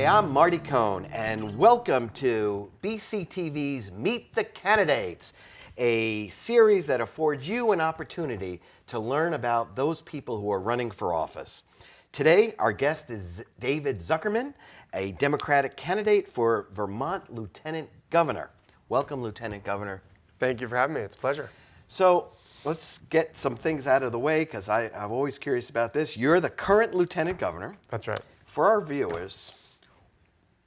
Hi, I'm Marty Cohn, and welcome to BCTV's Meet the Candidates, a series that affords you an opportunity to learn about those people who are running for office. Today, our guest is David Zuckerman, a Democratic candidate for Vermont Lieutenant Governor. Welcome, Lieutenant Governor. Thank you for having me. It's a pleasure. So let's get some things out of the way, because I'm always curious about this. You're the current Lieutenant Governor. That's right. For our viewers,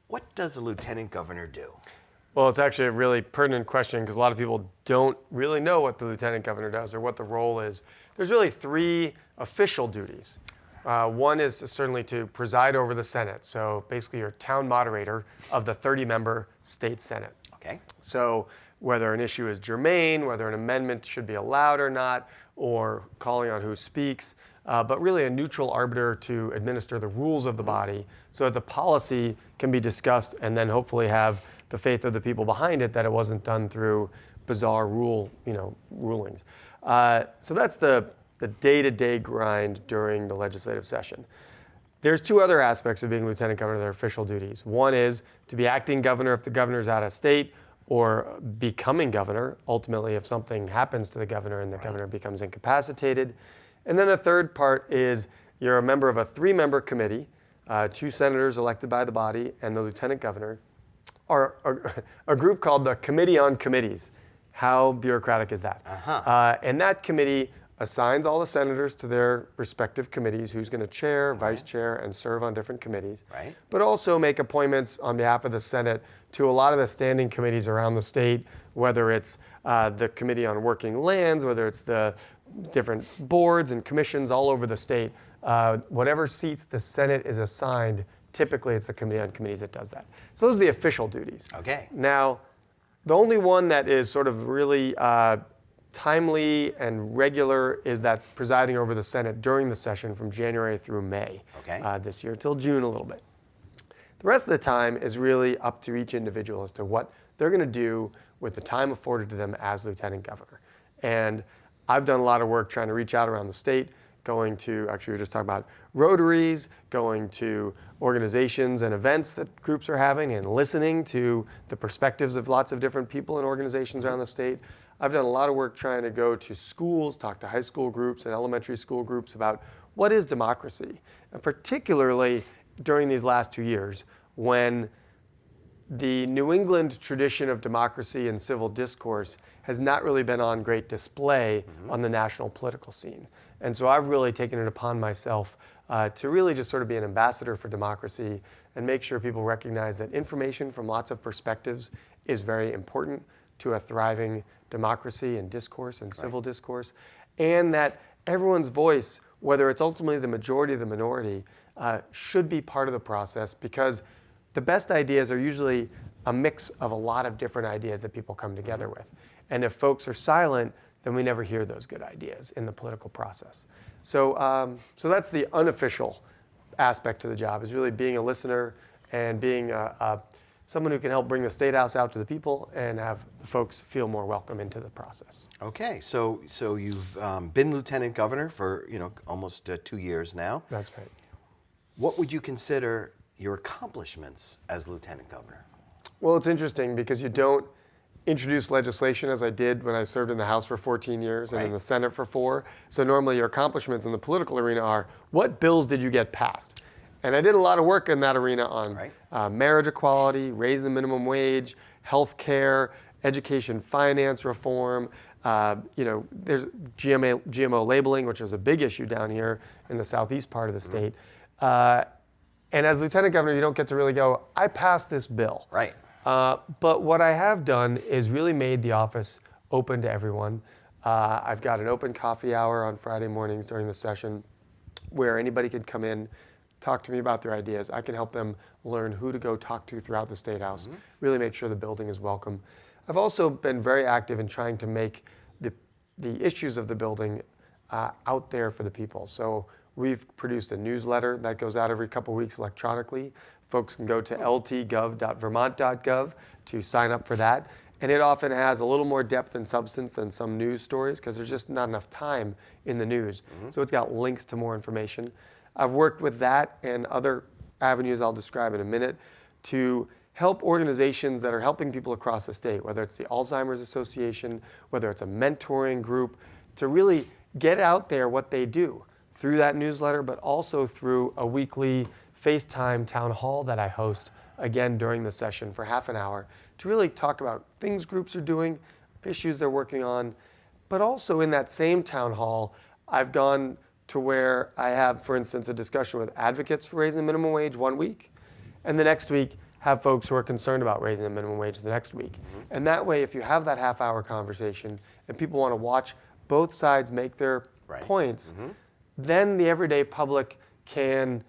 what does a lieutenant governor do? Well, it's actually a really pertinent question because a lot of people don't really know what the lieutenant governor does or what the role is. There's really three official duties. One is certainly to preside over the Senate. So basically you're town moderator of the 30-member state Senate. Okay. So whether an issue is germane, whether an amendment should be allowed or not, or calling on who speaks, but really a neutral arbiter to administer the rules of the body so that the policy can be discussed and then hopefully have the faith of the people behind it that it wasn't done through bizarre rulings. So that's the day-to-day grind during the legislative session. There's two other aspects of being lieutenant governor that are official duties. One is to be acting governor if the governor's out of state, or becoming governor, ultimately if something happens to the governor and the governor becomes incapacitated. And then the third part is you're a member of a 3-member committee, 2 senators elected by the body, and the lieutenant governor, or a group called the Committee on Committees. How bureaucratic is that? And that committee assigns all the senators to their respective committees, who's going to chair, vice chair, and serve on different committees, but also make appointments on behalf of the Senate to a lot of the standing committees around the state, whether it's the Committee on Working Lands, whether it's the different boards and commissions all over the state. Whatever seats the Senate is assigned, typically it's the Committee on Committees that does that. So those are the official duties. Okay. Now, the only one that is sort of really timely and regular is that presiding over the Senate during the session from January through May this year, till June a little bit. The rest of the time is really up to each individual as to what they're going to do with the time afforded to them as lieutenant governor. And I've done a lot of work trying to reach out around the state, going to, actually we were just talking about Rotaries, going to organizations and events that groups are having and listening to the perspectives of lots of different people and organizations around the state. I've done a lot of work trying to go to schools, talk to high school groups and elementary school groups about what is democracy, and particularly during these last 2 years when the New England tradition of democracy and civil discourse has not really been on great display on the national political scene. And so I've really taken it upon myself to really just sort of be an ambassador for democracy and make sure people recognize that information from lots of perspectives is very important to a thriving democracy and discourse and civil discourse, and that everyone's voice, whether it's ultimately the majority or the minority, should be part of the process, because the best ideas are usually a mix of a lot of different ideas that people come together with. And if folks are silent, then we never hear those good ideas in the political process. So, so that's the unofficial aspect to the job, is really being a listener and being someone who can help bring the State House out to the people and have folks feel more welcome into the process. Okay, so you've been lieutenant governor for almost 2 years now. That's right. What would you consider your accomplishments as lieutenant governor? Well, it's interesting because you don't introduce legislation as I did when I served in the House for 14 years and in the Senate for 4. So normally your accomplishments in the political arena are, what bills did you get passed? And I did a lot of work in that arena on marriage equality, raising the minimum wage, health care, education finance reform. There's GMO labeling, which is a big issue down here in the southeast part of the state. And as lieutenant governor, you don't get to really go, I passed this bill. Right. But what I have done is really made the office open to everyone. I've got an open coffee hour on Friday mornings during the session where anybody could come in, talk to me about their ideas. I can help them learn who to go talk to throughout the State House, really make sure the building is welcome. I've also been very active in trying to make the issues of the building out there for the people. So we've produced a newsletter that goes out every couple weeks electronically. Folks can go to ltgov.vermont.gov to sign up for that. And it often has a little more depth and substance than some news stories because there's just not enough time in the news. So it's got links to more information. I've worked with that and other avenues I'll describe in a minute, to help organizations that are helping people across the state, whether it's the Alzheimer's Association, whether it's a mentoring group, to really get out there what they do through that newsletter, but also through a weekly FaceTime town hall that I host, again, during the session for half an hour, to really talk about things groups are doing, issues they're working on. But also in that same town hall, I've gone to where I have, for instance, a discussion with advocates for raising the minimum wage one week, and the next week have folks who are concerned about raising the minimum wage the next week. And that way, if you have that half-hour conversation and people want to watch both sides make their points, then the everyday public can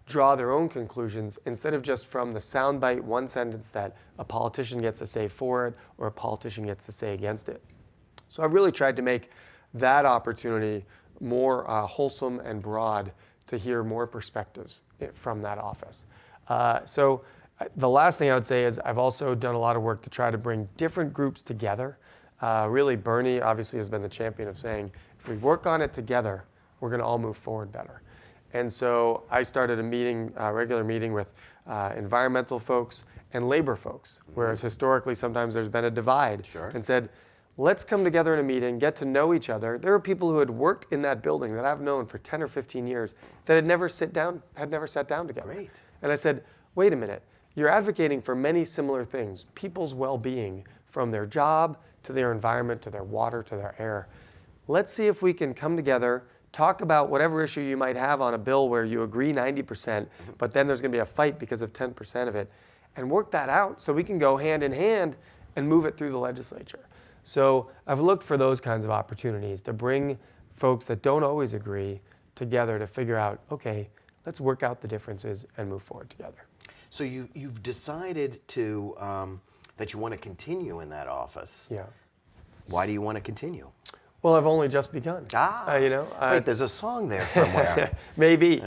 draw their own conclusions instead of just from the soundbite one sentence that a politician gets to say for it or a politician gets to say against it. So I've really tried to make that opportunity more wholesome and broad to hear more perspectives from that office. So the last thing I would say is I've also done a lot of work to try to bring different groups together. Really, Bernie obviously has been the champion of saying, if we work on it together, we're going to all move forward better. And so I started a meeting, a regular meeting with environmental folks and labor folks, whereas historically sometimes there's been a divide, and said, let's come together in a meeting, get to know each other. There were people who had worked in that building that I've known for 10 or 15 years that had never sat down together. Great. And I said, wait a minute, you're advocating for many similar things, people's well-being, from their job to their environment, to their water, to their air. Let's see if we can come together, talk about whatever issue you might have on a bill where you agree 90%, but then there's going to be a fight because of 10% of it, and work that out so we can go hand in hand and move it through the legislature. So I've looked for those kinds of opportunities to bring folks that don't always agree together to figure out, okay, let's work out the differences and move forward together. So you've decided to that you want to continue in that office. Yeah. Why do you want to continue? Well, I've only just begun. Wait, there's a song there somewhere. Maybe.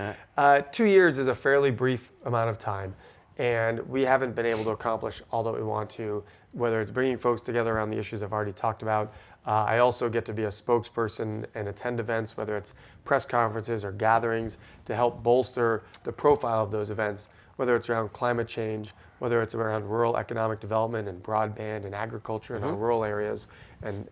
2 years is a fairly brief amount of time, and we haven't been able to accomplish all that we want to, whether it's bringing folks together around the issues I've already talked about. I also get to be a spokesperson and attend events, whether it's press conferences or gatherings, to help bolster the profile of those events, whether it's around climate change, whether it's around rural economic development and broadband and agriculture in our rural areas. And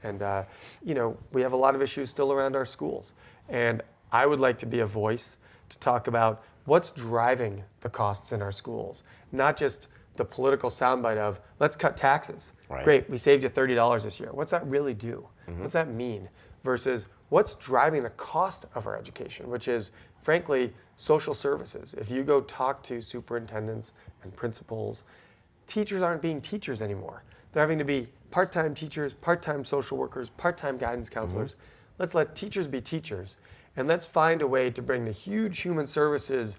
we have a lot of issues still around our schools. And I would like to be a voice to talk about what's driving the costs in our schools, not just the political soundbite of, let's cut taxes. Right. Great, we saved you $30 this year. What's that really do? What's that mean? Versus what's driving the cost of our education, which is, frankly, social services. If you go talk to superintendents and principals, teachers aren't being teachers anymore. They're having to be part-time teachers, part-time social workers, part-time guidance counselors. Let's let teachers be teachers, and let's find a way to bring the huge human services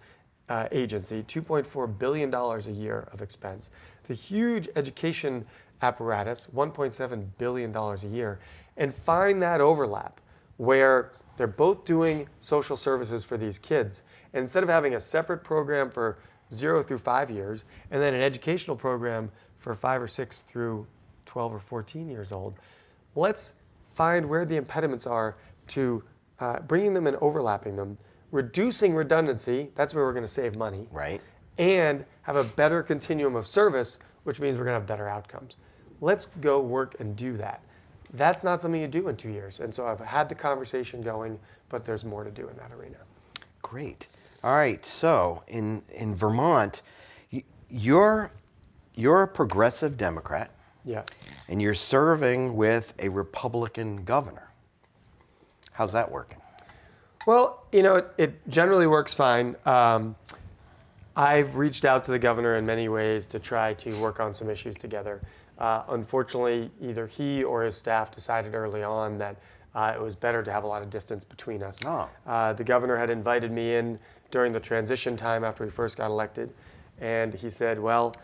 agency, $2.4 billion a year of expense, the huge education apparatus, $1.7 billion a year, and find that overlap where they're both doing social services for these kids. And instead of having a separate program for 0 through 5 years, and then an educational program for 5 or 6 through 12 or 14 years old, let's find where the impediments are to bringing them and overlapping them, reducing redundancy, that's where we're going to save money, Right. and have a better continuum of service, which means we're going to have better outcomes. Let's go work and do that. That's not something you do in 2 years. And so I've had the conversation going, but there's more to do in that arena. Great. All right. So in Vermont, you're a progressive Democrat. Yeah. And you're serving with a Republican governor. How's that working? Well, it generally works fine. I've reached out to the governor in many ways to try to work on some issues together. Unfortunately, either he or his staff decided early on that it was better to have a lot of distance between us. Oh. The governor had invited me in during the transition time after he first got elected, and he said, well,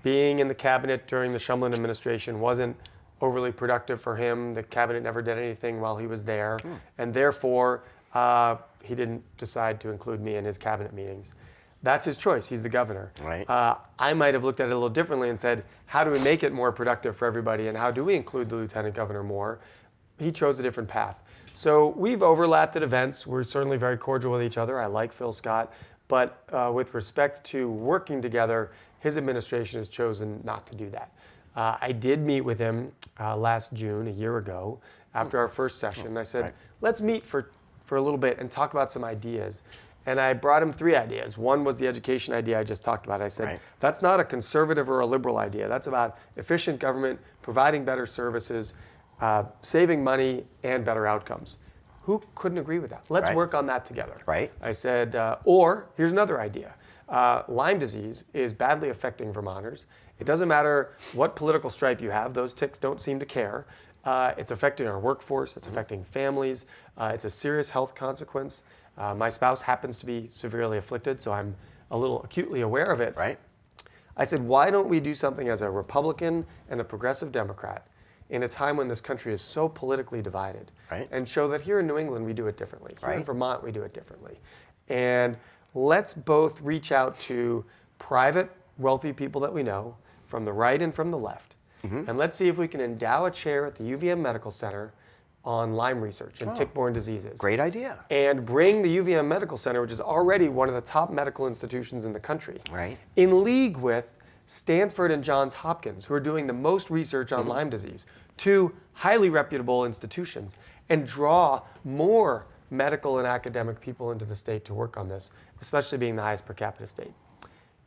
being in the cabinet during the Shumlin administration wasn't overly productive for him. The cabinet never did anything while he was there, and therefore he didn't decide to include me in his cabinet meetings. That's his choice. He's the governor. Right. I might have looked at it a little differently and said, how do we make it more productive for everybody, and how do we include the lieutenant governor more? He chose a different path. So we've overlapped at events. We're certainly very cordial with each other. I like Phil Scott, But with respect to working together, his administration has chosen not to do that. I did meet with him last June, a year ago, after our first session. I said, let's meet for a little bit and talk about some ideas. And I brought him 3 ideas. One was the education idea I just talked about. I said, that's not a conservative or a liberal idea. That's about efficient government, providing better services, saving money, and better outcomes. Who couldn't agree with that? Let's work on that together. I said, or here's another idea. Lyme disease is badly affecting Vermonters. It doesn't matter what political stripe you have. Those ticks don't seem to care. It's affecting our workforce. It's affecting families. It's a serious health consequence. My spouse happens to be severely afflicted, so I'm a little acutely aware of it. I said, why don't we do something as a Republican and a progressive Democrat in a time when this country is so politically divided and show that here in New England we do it differently. Here in Vermont we do it differently. And let's both reach out to private, wealthy people that we know from the right and from the left. And let's see if we can endow a chair at the UVM Medical Center on Lyme research and tick-borne diseases. Great idea. And bring the UVM Medical Center, which is already one of the top medical institutions in the country, Right. in league with Stanford and Johns Hopkins, who are doing the most research on Lyme disease, 2 highly reputable institutions, and draw more medical and academic people into the state to work on this, especially being the highest per capita state.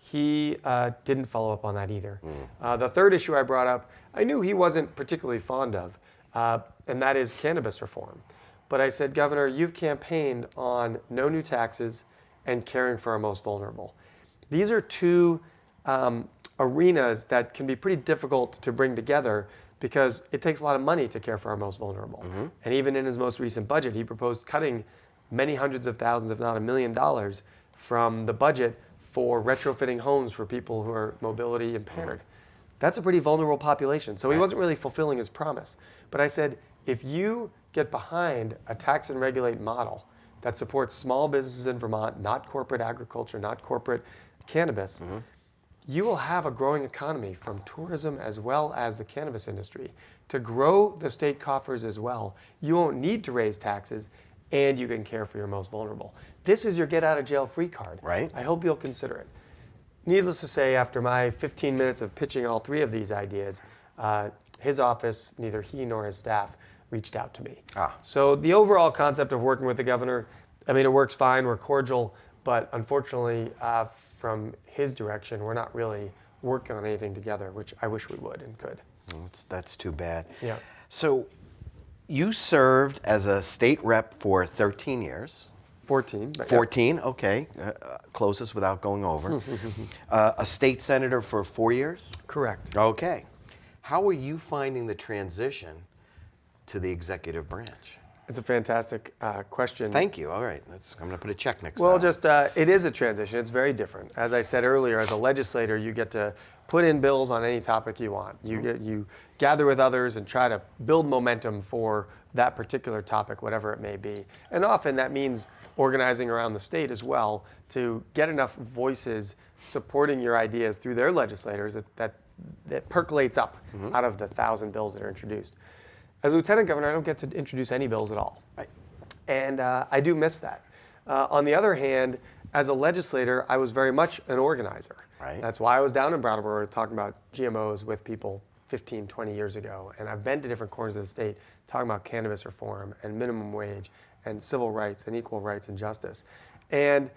He didn't follow up on that either. The third issue I brought up, I knew he wasn't particularly fond of, and that is cannabis reform. But I said, Governor, you've campaigned on no new taxes and caring for our most vulnerable. These are 2 arenas that can be pretty difficult to bring together because it takes a lot of money to care for our most vulnerable. And even in his most recent budget, he proposed cutting many hundreds of thousands, if not $1 million, from the budget for retrofitting homes for people who are mobility impaired. That's a pretty vulnerable population. So he wasn't really fulfilling his promise. But I said, if you get behind a tax and regulate model that supports small businesses in Vermont, not corporate agriculture, not corporate cannabis, you will have a growing economy from tourism as well as the cannabis industry to grow the state coffers as well. You won't need to raise taxes, and you can care for your most vulnerable. This is your get out of jail free card. I hope you'll consider it. Needless to say, after my 15 minutes of pitching all 3 of these ideas, his office, neither he nor his staff, reached out to me. So the overall concept of working with the governor, I mean, it works fine, we're cordial, but unfortunately, from his direction, we're not really working on anything together, which I wish we would and could. That's too bad. Yeah. So you served as a state rep for 13 years. 14. 14, okay. Closest without going over. A state senator for 4 years? Correct. Okay. How are you finding the transition to the executive branch? It's a fantastic question. Thank you. All right. I'm going to put a check next to Well, that. it is a transition. It's very different. As I said earlier, as a legislator, you get to put in bills on any topic you want. You gather with others and try to build momentum for that particular topic, whatever it may be. And often that means organizing around the state as well to get enough voices supporting your ideas through their legislators that percolates up out of the 1,000 bills that are introduced. As lieutenant governor, I don't get to introduce any bills at all. And I do miss that. On the other hand, as a legislator, I was very much an organizer. That's why I was down in Brattleboro talking about GMOs with people 15, 20 years ago. And I've been to different corners of the state talking about cannabis reform and minimum wage and civil rights and equal rights and justice. And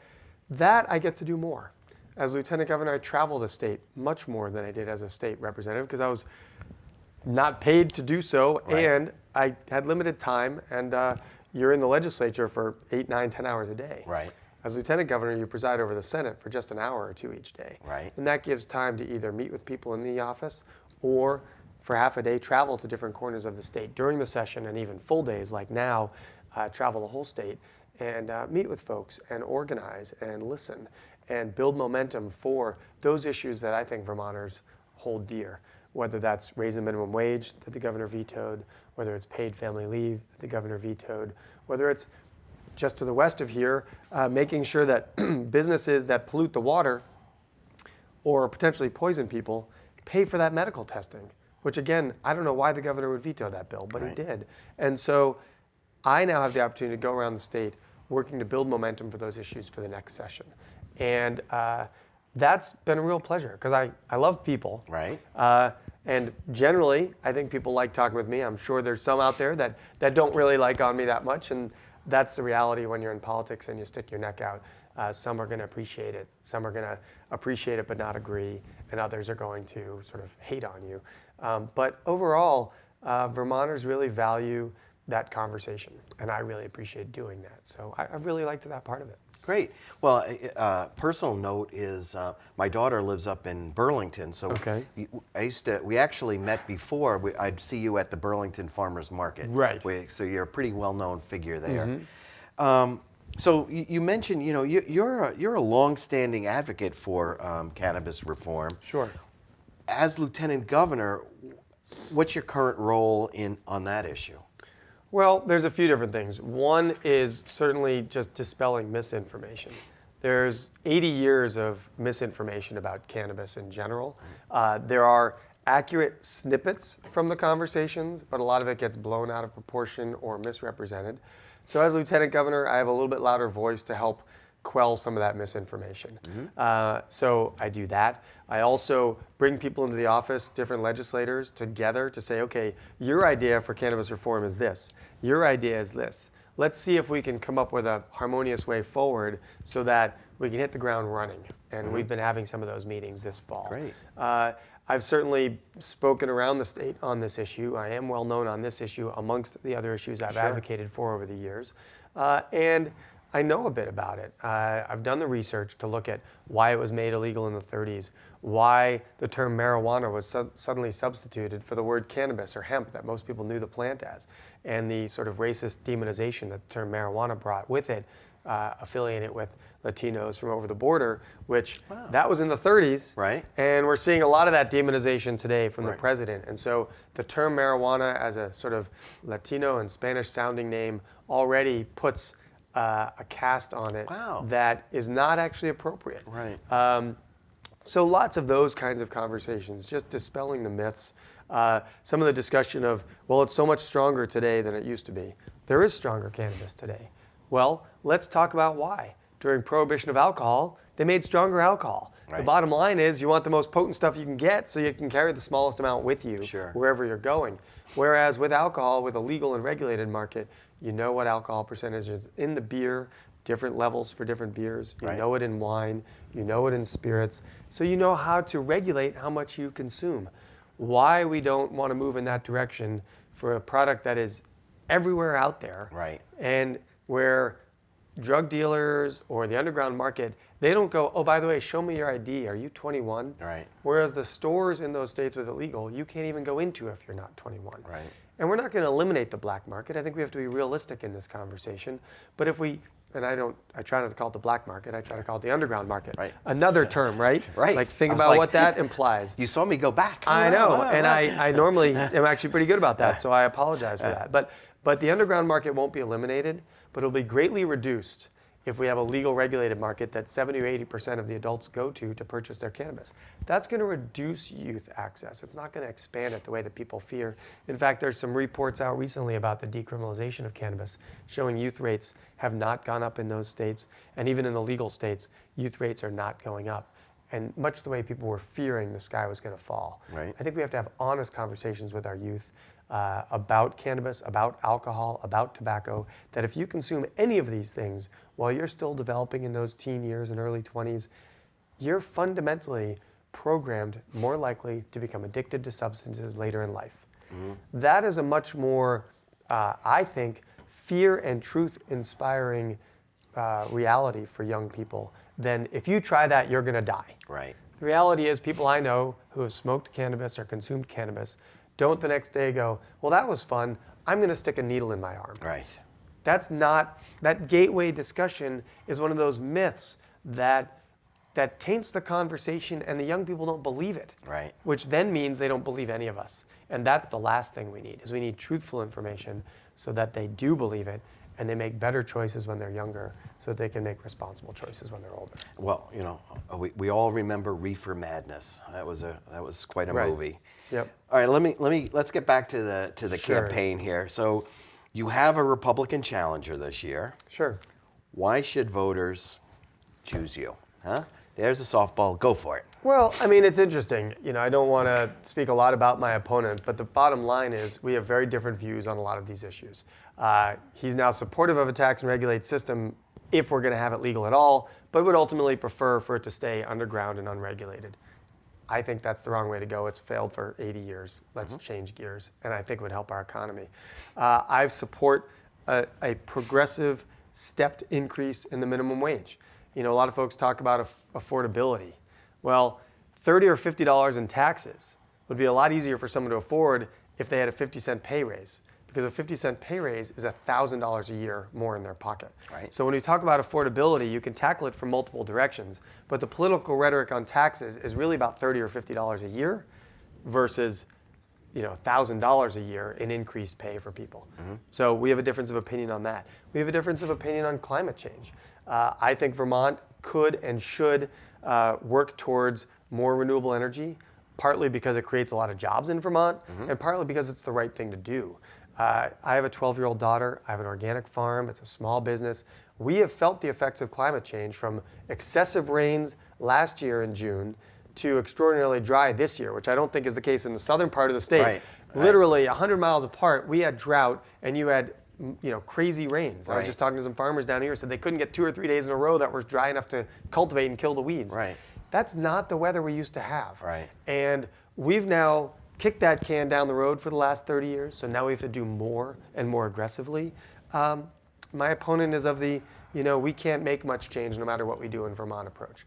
that I get to do more. As lieutenant governor, I travel the state much more than I did as a state representative because I was not paid to do so, and I had limited time, and you're in the legislature for 8, 9, 10 hours a day. As lieutenant governor, you preside over the Senate for just an hour or 2 each day. And that gives time to either meet with people in the office or for half a day travel to different corners of the state during the session, and even full days like now, travel the whole state and meet with folks and organize and listen and build momentum for those issues that I think Vermonters hold dear, whether that's raising minimum wage that the governor vetoed, whether it's paid family leave that the governor vetoed, whether it's just to the west of here, making sure that businesses that pollute the water or potentially poison people pay for that medical testing, which again, I don't know why the governor would veto that bill, but he did. And so I now have the opportunity to go around the state working to build momentum for those issues for the next session. And that's been a real pleasure because I love people. Right. And generally, I think people like talking with me. I'm sure there's some out there that don't really like on me that much. And that's the reality when you're in politics and you stick your neck out. Some are going to appreciate it. Some are going to appreciate it but not agree. And others are going to sort of hate on you. But overall, Vermonters really value that conversation. And I really appreciate doing that. So I really liked that part of it. Great. Well, personal note is my daughter lives up in Burlington, so Okay. we actually met before. I'd see you at the Burlington Farmers Market. Right. So you're a pretty well-known figure there. So you mentioned, you're a long-standing advocate for cannabis reform. Sure. As Lieutenant Governor, what's your current role on that issue? Well, there's a few different things. One is certainly just dispelling misinformation. There's 80 years of misinformation about cannabis in general. There are accurate snippets from the conversations, but a lot of it gets blown out of proportion or misrepresented. So as Lieutenant Governor, I have a little bit louder voice to help quell some of that misinformation. So I do that. I also bring people into the office, different legislators, together to say, okay, your idea for cannabis reform is this. Your idea is this. Let's see if we can come up with a harmonious way forward so that we can hit the ground running. And we've been having some of those meetings this fall. Great. I've certainly spoken around the state on this issue. I am well known on this issue amongst the other issues I've advocated for over the years. And I know a bit about it. I've done the research to look at why it was made illegal in the 30s, why the term marijuana was suddenly substituted for the word cannabis or hemp that most people knew the plant as, and the sort of racist demonization that the term marijuana brought with it, affiliating it with Latinos from over the border, which that was in the 30s. Right. And we're seeing a lot of that demonization today from the president. And so the term marijuana as a sort of Latino and Spanish sounding name already puts a cast on it that is not actually appropriate. Right. So lots of those kinds of conversations, just dispelling the myths. Some of the discussion of, well, it's so much stronger today than it used to be. There is stronger cannabis today. Well, let's talk about why. During prohibition of alcohol, they made stronger alcohol. Right. The bottom line is you want the most potent stuff you can get so you can carry the smallest amount with you wherever you're going. Whereas with alcohol, with a legal and regulated market, you know what alcohol percentage is in the beer, different levels for different beers. You know it in wine, you know it in spirits. So you know how to regulate how much you consume. Why we don't want to move in that direction for a product that is everywhere out there. Right. And where drug dealers or the underground market, they don't go, oh, by the way, show me your ID. Are you 21? Right. Whereas the stores in those states with illegal, you can't even go into if you're not 21. Right. And we're not going to eliminate the black market. I think we have to be realistic in this conversation. But if we, and I try not to call it the black market, I try to call it the underground market. Right. Another term, right? Right. Like think about what that implies. You saw me go back. I know, and I normally am actually pretty good about that, so I apologize for that. But the underground market won't be eliminated, but it'll be greatly reduced if we have a legal regulated market that 70 or 80% of the adults go to purchase their cannabis. That's going to reduce youth access. It's not going to expand it the way that people fear. In fact, there's some reports out recently about the decriminalization of cannabis showing youth rates have not gone up in those states, and even in the legal states, youth rates are not going up. And much the way people were fearing the sky was going to fall. Right. I think we have to have honest conversations with our youth about cannabis, about alcohol, about tobacco, that if you consume any of these things while you're still developing in those teen years and early 20s, you're fundamentally programmed more likely to become addicted to substances later in life. That is a much more, I think, fear and truth inspiring reality for young people than if you try that, you're going to die. Right. The reality is people I know who have smoked cannabis or consumed cannabis don't the next day go, well, that was fun. I'm going to stick a needle in my arm. Right. That's not, that gateway discussion is one of those myths that taints the conversation and the young people don't believe it. Right. Which then means they don't believe any of us. And that's the last thing we need, is we need truthful information so that they do believe it and they make better choices when they're younger so that they can make responsible choices when they're older. Well, we all remember Reefer Madness. That was quite a movie. Yep. All right, let's get back to the campaign here. So, you have a Republican challenger this year. Sure. Why should voters choose you? Huh? There's a softball. Go for it. Well, I mean, it's interesting. I don't want to speak a lot about my opponent, but the bottom line is we have very different views on a lot of these issues. He's now supportive of a tax and regulate system if we're going to have it legal at all, but would ultimately prefer for it to stay underground and unregulated. I think that's the wrong way to go. It's failed for 80 years. Let's change gears, and I think it would help our economy. I support a progressive stepped increase in the minimum wage. A lot of folks talk about affordability. Well, $30 or $50 in taxes would be a lot easier for someone to afford if they had a 50-cent pay raise, because a 50-cent pay raise is $1,000 a year more in their pocket. Right. So when we talk about affordability, you can tackle it from multiple directions, but the political rhetoric on taxes is really about $30 or $50 a year versus $1,000 a year in increased pay for people. So we have a difference of opinion on that. We have a difference of opinion on climate change. I think Vermont could and should work towards more renewable energy, partly because it creates a lot of jobs in Vermont, and partly because it's the right thing to do. I have a 12-year-old daughter. I have an organic farm. It's a small business. We have felt the effects of climate change, from excessive rains last year in June to extraordinarily dry this year, which I don't think is the case in the southern part of the state. Right. Literally 100 miles apart, we had drought, and you had crazy rains. I was Right. just talking to some farmers down here, said they couldn't get 2 or 3 days in a row that were dry enough to cultivate and kill the weeds. Right. That's not the weather we used to have. Right. And we've now kicked that can down the road for the last 30 years, so now we have to do more and more aggressively. My opponent is of the, we can't make much change no matter what we do in Vermont approach.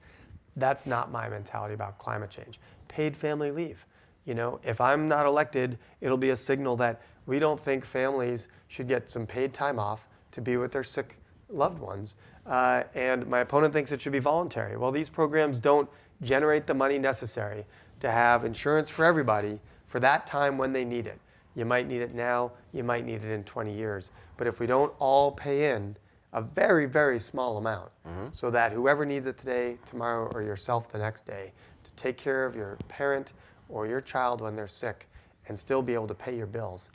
That's not my mentality about climate change. Paid family leave. If I'm not elected, it'll be a signal that we don't think families should get some paid time off to be with their sick loved ones. And my opponent thinks it should be voluntary. Well, these programs don't generate the money necessary to have insurance for everybody for that time when they need it. You might need it now, you might need it in 20 years. But if we don't all pay in a very, very small amount, so that whoever needs it today, tomorrow, or yourself the next day, to take care of your parent or your child when they're sick and still be able to pay your bills,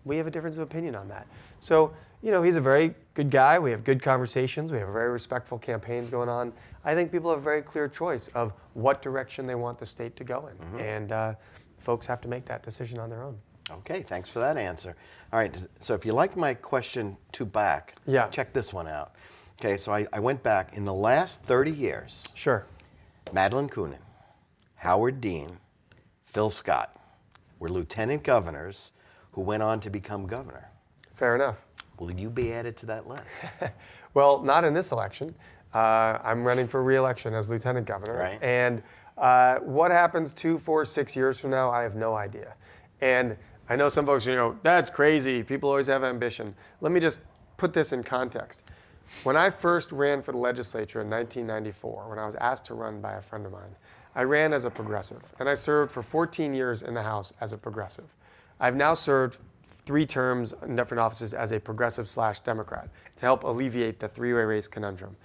we have a difference of opinion on that. So, he's a very good guy. We have good conversations. We have very respectful campaigns going on. I think people have a very clear choice of what direction they want the state to go in. And folks have to make that decision on their own. Okay, thanks for that answer. All right, so if you like my question 2 back, check this one out. Okay, so I went back. In the last 30 years, Sure. Madeleine Kunin, Howard Dean, Phil Scott were lieutenant governors who went on to become governor. Fair enough. Will you be added to that list? Well, not in this election. I'm running for re-election as lieutenant governor. Right. And what happens 2, 4, 6 years from now, I have no idea. And I know some folks, that's crazy. People always have ambition. Let me just put this in context. When I first ran for the legislature in 1994, when I was asked to run by a friend of mine, I ran as a progressive, and I served for 14 years in the House as a progressive. I've now served 3 terms in different offices as a progressive/Democrat to help alleviate the 3-way race conundrum.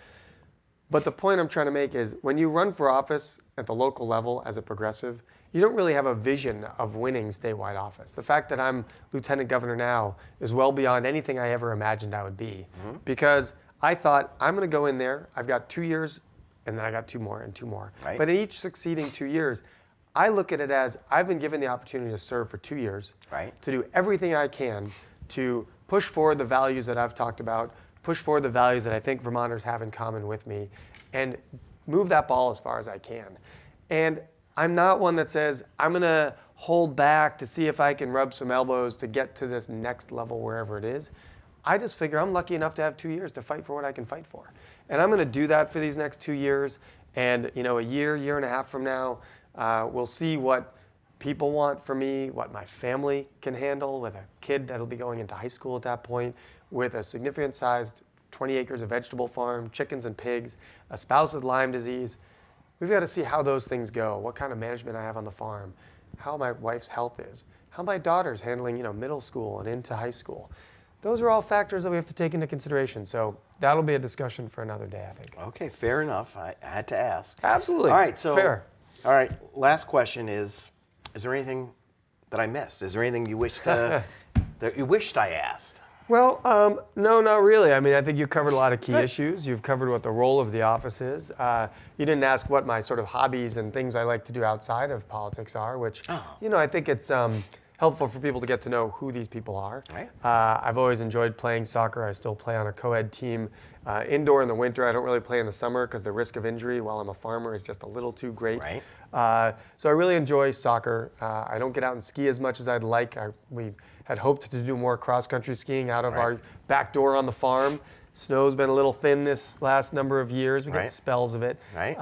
But the point I'm trying to make is, when you run for office at the local level as a progressive, you don't really have a vision of winning statewide office. The fact that I'm lieutenant governor now is well beyond anything I ever imagined I would be, because I thought, I'm going to go in there, I've got 2 years, and then I got 2 more and 2 more. Right. But in each succeeding 2 years, I look at it as I've been given the opportunity to serve for 2 years, to do everything I can to push forward the values that I've talked about, push forward the values that I think Vermonters have in common with me, and move that ball as far as I can. And I'm not one that says, I'm going to hold back to see if I can rub some elbows to get to this next level wherever it is. I just figure I'm lucky enough to have 2 years to fight for what I can fight for. And I'm going to do that for these next 2 years. And a year, year and a half from now, we'll see what people want from me, what my family can handle with a kid that'll be going into high school at that point, with a significant sized 20 acres of vegetable farm, chickens and pigs, a spouse with Lyme disease. We've got to see how those things go, what kind of management I have on the farm, how my wife's health is, how my daughter's handling middle school and into high school. Those are all factors that we have to take into consideration. So that'll be a discussion for another day, I think. Okay, fair enough. I had to ask. Absolutely. All right, so fair. All right, last question is there anything that I missed? Is there anything you wished that you wished I asked? Well, no, not really. I mean, I think you covered a lot of key issues. You've covered what the role of the office is. You didn't ask what my sort of hobbies and things I like to do outside of politics are, which, I think it's helpful for people to get to know who these people are. Right. I've always enjoyed playing soccer. I still play on a co-ed team indoor in the winter. I don't really play in the summer because the risk of injury while I'm a farmer is just a little too great. Right. So I really enjoy soccer. I don't get out and ski as much as I'd like. We had hoped to do more cross-country skiing out of our back door on the farm. Snow's been a little thin this last number of years. We get spells of it. Right.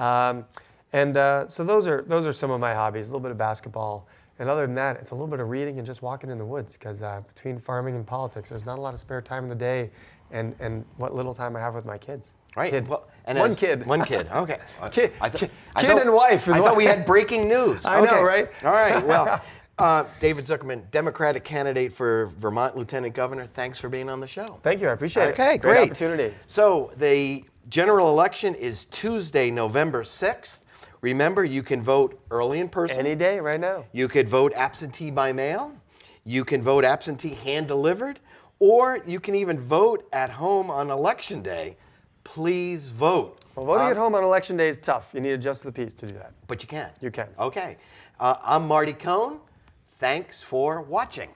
So those are some of my hobbies, a little bit of basketball. And other than that, it's a little bit of reading and just walking in the woods because between farming and politics, there's not a lot of spare time in the day and what little time I have with my kids. Right. Kid. Well, One kid. One kid. Okay. Kid I and wife. I thought we had breaking news. I know, right? All right. Well, David Zuckerman, Democratic candidate for Vermont Lieutenant Governor. Thanks for being on the show. Thank you. I appreciate it. Okay, Great great. opportunity. So the general election is Tuesday, November 6th. Remember, you can vote early in person. Any day, right now. You could vote absentee by mail. You can vote absentee hand-delivered. Or you can even vote at home on Election Day. Please vote. Well, voting at home on Election Day is tough. You need to adjust the peace to do that. But you can. You can. Okay. I'm Marty Cohn. Thanks for watching.